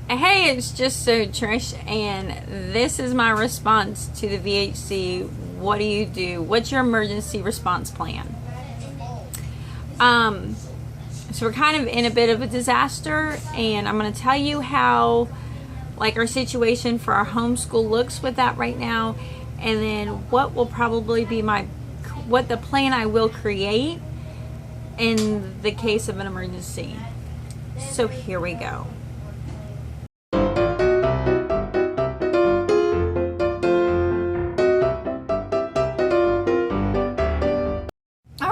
Hey, it's just so Trish, and this is my response to the VHC. What do you do? What's your emergency response plan? So we're kind of in a bit of a disaster, and I'm going to tell you how, like, our situation for our homeschool looks with that right now, and then what will probably be what the plan I will create in the case of an emergency. So here we go.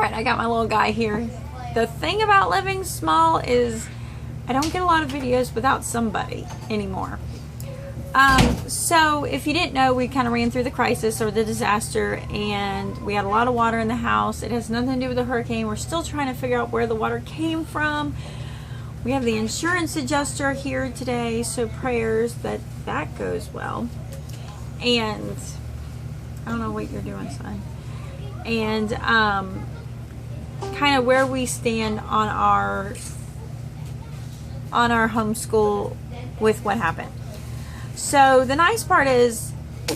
I got my little guy here. The thing about living small is I don't get a lot of videos without somebody anymore. So if you didn't know, we kind of ran through the crisis or the disaster, and we had a lot of water in the house. It has nothing to do with the hurricane. We're still trying to figure out where the water came from. We have the insurance adjuster here today, so prayers that that goes well. And I don't know what you're doing, son. And kind of where we stand on our homeschool with what happened. So the nice part is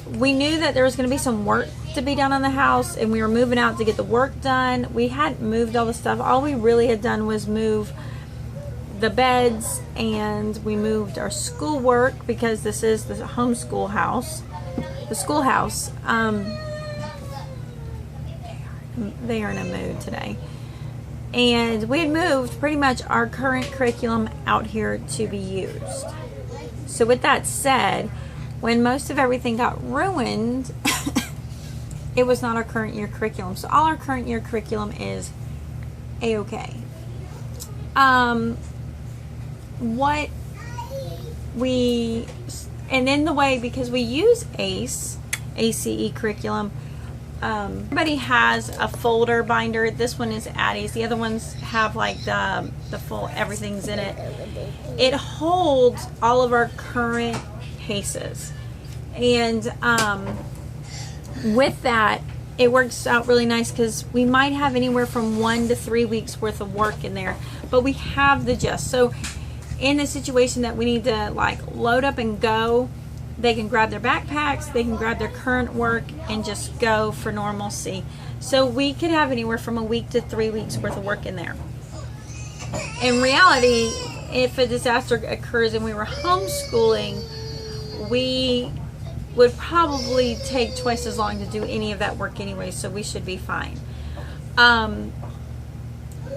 we knew that there was going to be some work to be done on the house, and we were moving out to get the work done. We hadn't moved all the stuff. All we really had done was move the beds, and we moved our schoolwork because this is the homeschool house, the schoolhouse. They are in a mood today. And we had moved pretty much our current curriculum out here to be used. So with that said, when most of everything got ruined, it was not our current year curriculum. So all our current year curriculum is A-okay. And in the way, because we use ACE curriculum, everybody has a folder binder. This one is Addie's. The other ones have like the full everything's in it. It holds all of our current cases, and with that, it works out really nice because we might have anywhere from 1 to 3 weeks worth of work in there, but we have the gist. So in a situation that we need to like load up and go, they can grab their backpacks, they can grab their current work and just go for normalcy. So we could have anywhere from a week to 3 weeks worth of work in there. In reality, if a disaster occurs and we were homeschooling, we would probably take twice as long to do any of that work anyway, so we should be fine.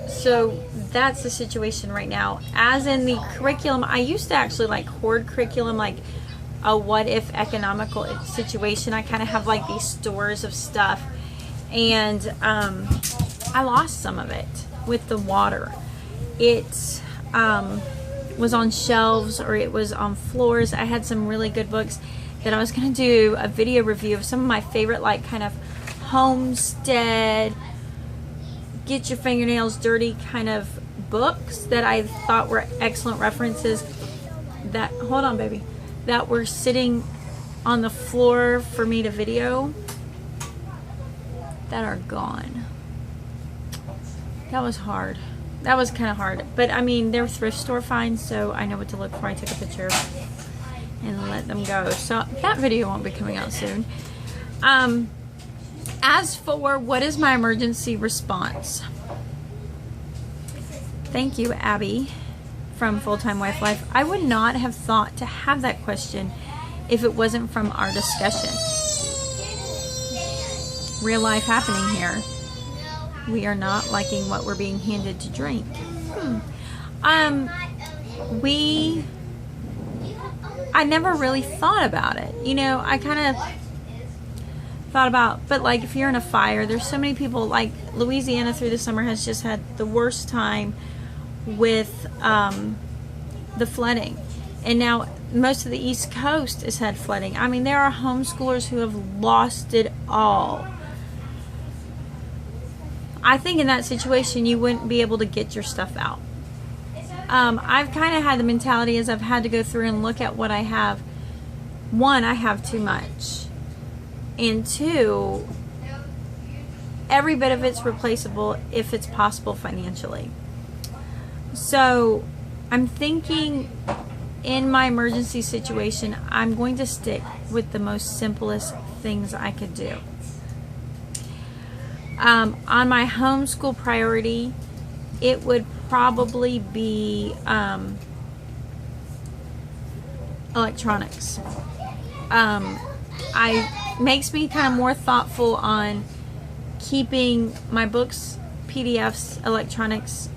So that's the situation right now. As in the curriculum, I used to actually like hoard curriculum, like a what if economical situation. I kind of have like these stores of stuff, and I lost some of it with the water. It was on shelves or it was on floors. I had some really good books that I was going to do a video review of, some of my favorite like kind of homestead, get your fingernails dirty kind of books that I thought were excellent references. That, hold on baby, that were sitting on the floor for me to video that are gone. That was hard. That was kind of hard, but I mean, they're thrift store finds, so I know what to look for. I took a picture and let them go. So that video won't be coming out soon. As for what is my emergency response? Thank you, Abby from Full-Time Wife Life. I would not have thought to have that question if it wasn't from our discussion. Real life happening here. We are not liking what we're being handed to drink. I never really thought about it. You know, I kind of thought about, but like if you're in a fire, there's so many people, like Louisiana through the summer has just had the worst time with the flooding, and now most of the East Coast has had flooding. I mean, there are homeschoolers who have lost it all. I think in that situation you wouldn't be able to get your stuff out. I've kind of had the mentality as I've had to go through and look at what I have. One, I have too much, and two, every bit of it's replaceable if it's possible financially. So I'm thinking in my emergency situation, I'm going to stick with the most simplest things I could do. On my homeschool priority, it would probably be electronics. Makes me kind of more thoughtful on keeping my books, PDFs, electronics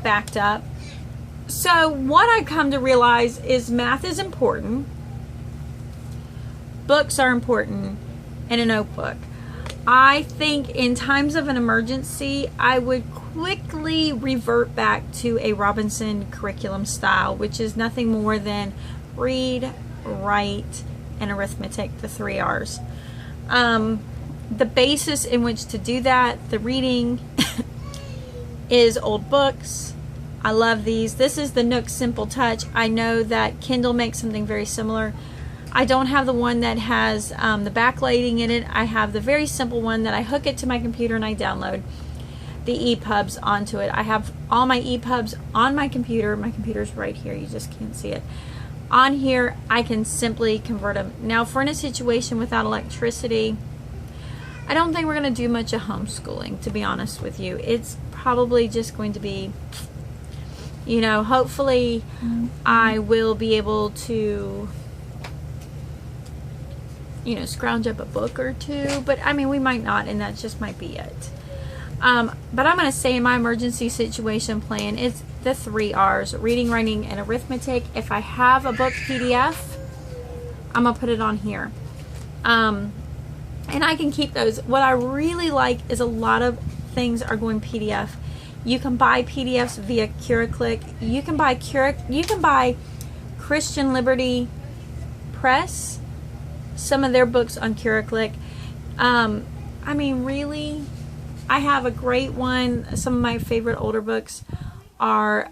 backed up. So what I've come to realize is math is important, books are important, and a notebook. I think in times of an emergency, I would quickly revert back to a Robinson curriculum style, which is nothing more than read, write, and arithmetic, the 3 R's. The basis in which to do that, the reading, is old books. I love these. This is the Nook Simple Touch. I know that Kindle makes something very similar. I don't have the one that has the backlighting in it. I have the very simple one that I hook it to my computer and I download the EPUBs onto it. I have all my EPUBs on my computer. My computer's right here. You just can't see it. On here, I can simply convert them. Now, if we're in a situation without electricity, I don't think we're going to do much of homeschooling, to be honest with you. It's probably just going to be, you know, hopefully I will be able to, you know, scrounge up a book or two, but I mean, we might not, and that just might be it. But I'm going to say in my emergency situation plan, it's the 3 R's, reading, writing, and arithmetic. If I have a book PDF, I'm going to put it on here. And I can keep those. What I really like is a lot of things are going PDF. You can buy PDFs via CuraClick. You can buy Christian Liberty Press, some of their books on CuraClick. I mean, really, I have a great one. Some of my favorite older books are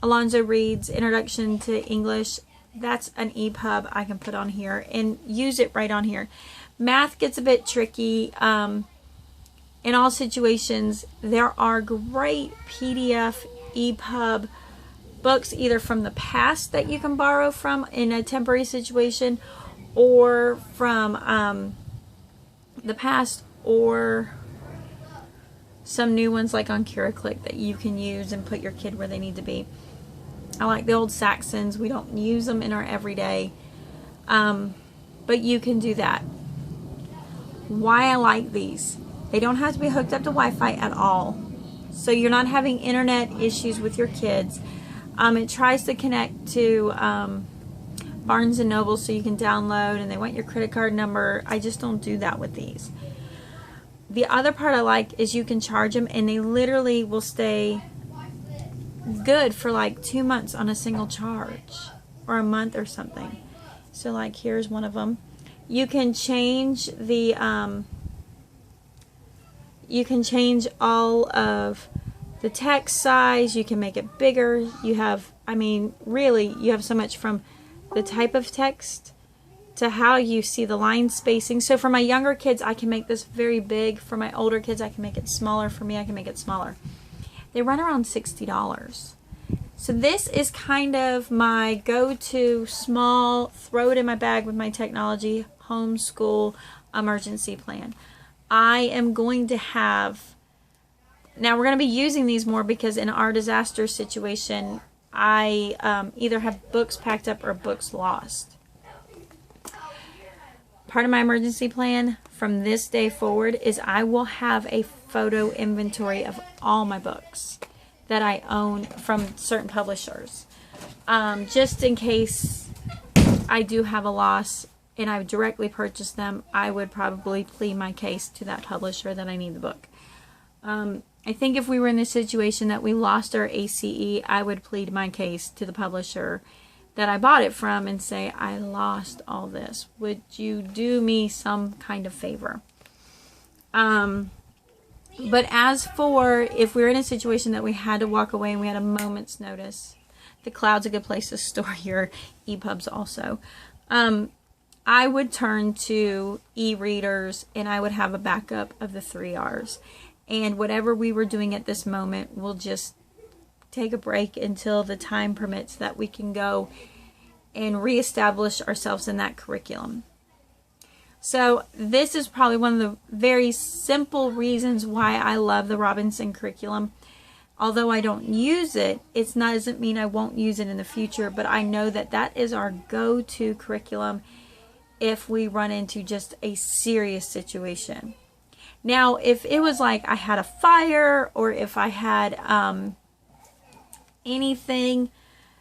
Alonzo Reed's Introduction to English. That's an EPUB I can put on here and use it right on here. Math gets a bit tricky. In all situations, there are great PDF, EPUB books either from the past that you can borrow from in a temporary situation, or from the past, or some new ones like on CuraClick that you can use and put your kid where they need to be. I like the old Saxons. We don't use them in our everyday, but you can do that. Why I like these, they don't have to be hooked up to Wi-Fi at all, so you're not having internet issues with your kids. It tries to connect to Barnes & Noble so you can download, and they want your credit card number. I just don't do that with these. The other part I like is you can charge them, and they literally will stay good for like 2 months on a single charge, or a month or something. So like here's one of them. You can change the you can change all of the text size. You can make it bigger. You have, I mean, really, you have so much from the type of text to how you see the line spacing. So for my younger kids, I can make this very big. For my older kids, I can make it smaller. For me, I can make it smaller. They run around $60. So this is kind of my go-to small, throw it in my bag with my technology, homeschool emergency plan. I am going to have, now we're going to be using these more because in our disaster situation, I either have books packed up or books lost. Part of my emergency plan from this day forward is I will have a photo inventory of all my books that I own from certain publishers. Just in case I do have a loss and I directly purchased them, I would probably plead my case to that publisher that I need the book. I think if we were in the situation that we lost our ACE, I would plead my case to the publisher that I bought it from and say, I lost all this. Would you do me some kind of favor? But as for if we're in a situation that we had to walk away and we had a moment's notice, the cloud's a good place to store your EPUBs also. I would turn to e-readers and I would have a backup of the 3 R's. And whatever we were doing at this moment, we'll just take a break until the time permits that we can go and reestablish ourselves in that curriculum. So this is probably one of the very simple reasons why I love the Robinson curriculum. Although I don't use it, doesn't mean I won't use it in the future, but I know that that is our go-to curriculum if we run into just a serious situation. Now, if it was like I had a fire, or if I had anything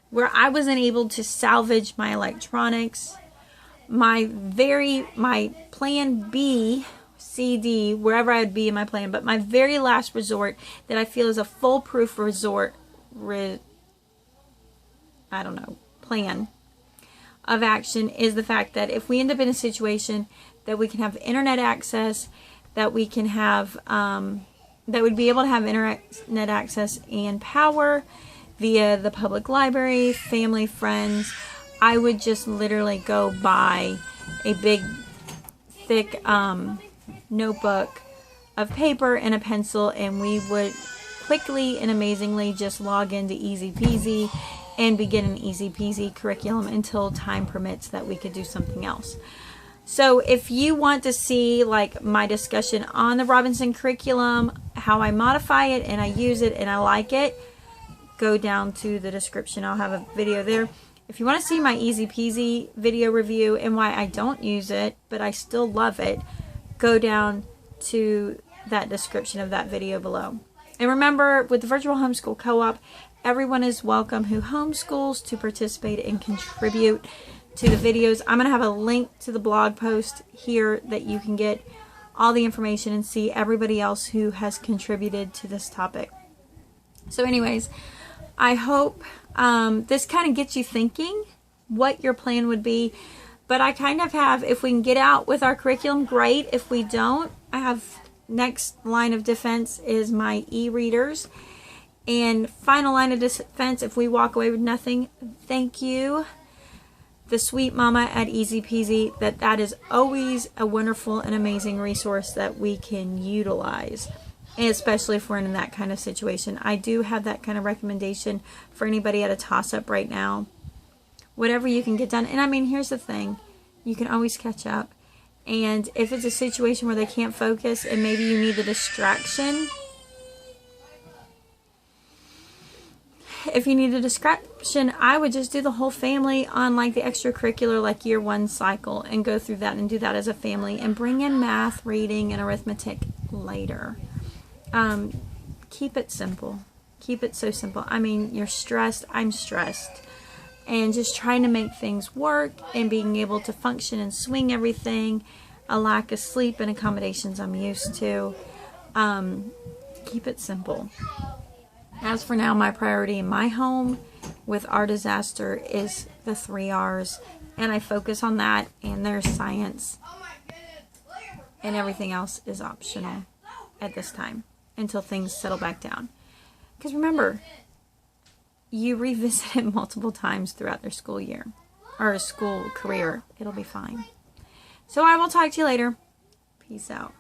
where I wasn't able to salvage my electronics, my plan B, C, D, wherever I'd be in my plan, but my very last resort that I feel is a foolproof plan of action is the fact that if we end up in a situation that we can have internet access, that we can have, that would be able to have internet access and power via the public library, family, friends, I would just literally go buy a big, thick notebook of paper and a pencil, and we would quickly and amazingly just log into Easy Peasy and begin an Easy Peasy curriculum until time permits that we could do something else. So if you want to see like my discussion on the Robinson curriculum, how I modify it and I use it and I like it, go down to the description. I'll have a video there. If you want to see my Easy Peasy video review and why I don't use it, but I still love it, go down to that description of that video below. And remember, with the Virtual Homeschool Co-op, everyone is welcome who homeschools to participate and contribute to the videos. I'm going to have a link to the blog post here that you can get all the information and see everybody else who has contributed to this topic. So anyways, I hope this kind of gets you thinking what your plan would be. But I kind of have, if we can get out with our curriculum, great. If we don't, I have next line of defense is my e-readers. And final line of defense, if we walk away with nothing, thank you, the sweet mama at Easy Peasy, that is always a wonderful and amazing resource that we can utilize. And especially if we're in that kind of situation. I do have that kind of recommendation for anybody at a toss-up right now. Whatever you can get done. And I mean, here's the thing. You can always catch up. And if it's a situation where they can't focus and maybe you need a distraction, if you need a distraction, I would just do the whole family on like the extracurricular, like year 1 cycle, and go through that and do that as a family and bring in math, reading, and arithmetic later. Keep it simple. Keep it so simple. I mean, you're stressed. I'm stressed. And just trying to make things work and being able to function and swing everything. A lack of sleep and accommodations I'm used to. Keep it simple. As for now, my priority in my home with our disaster is the 3 R's. And I focus on that, and there's science. And everything else is optional at this time until things settle back down. Because remember, you revisit it multiple times throughout their school year or school career. It'll be fine. So I will talk to you later. Peace out.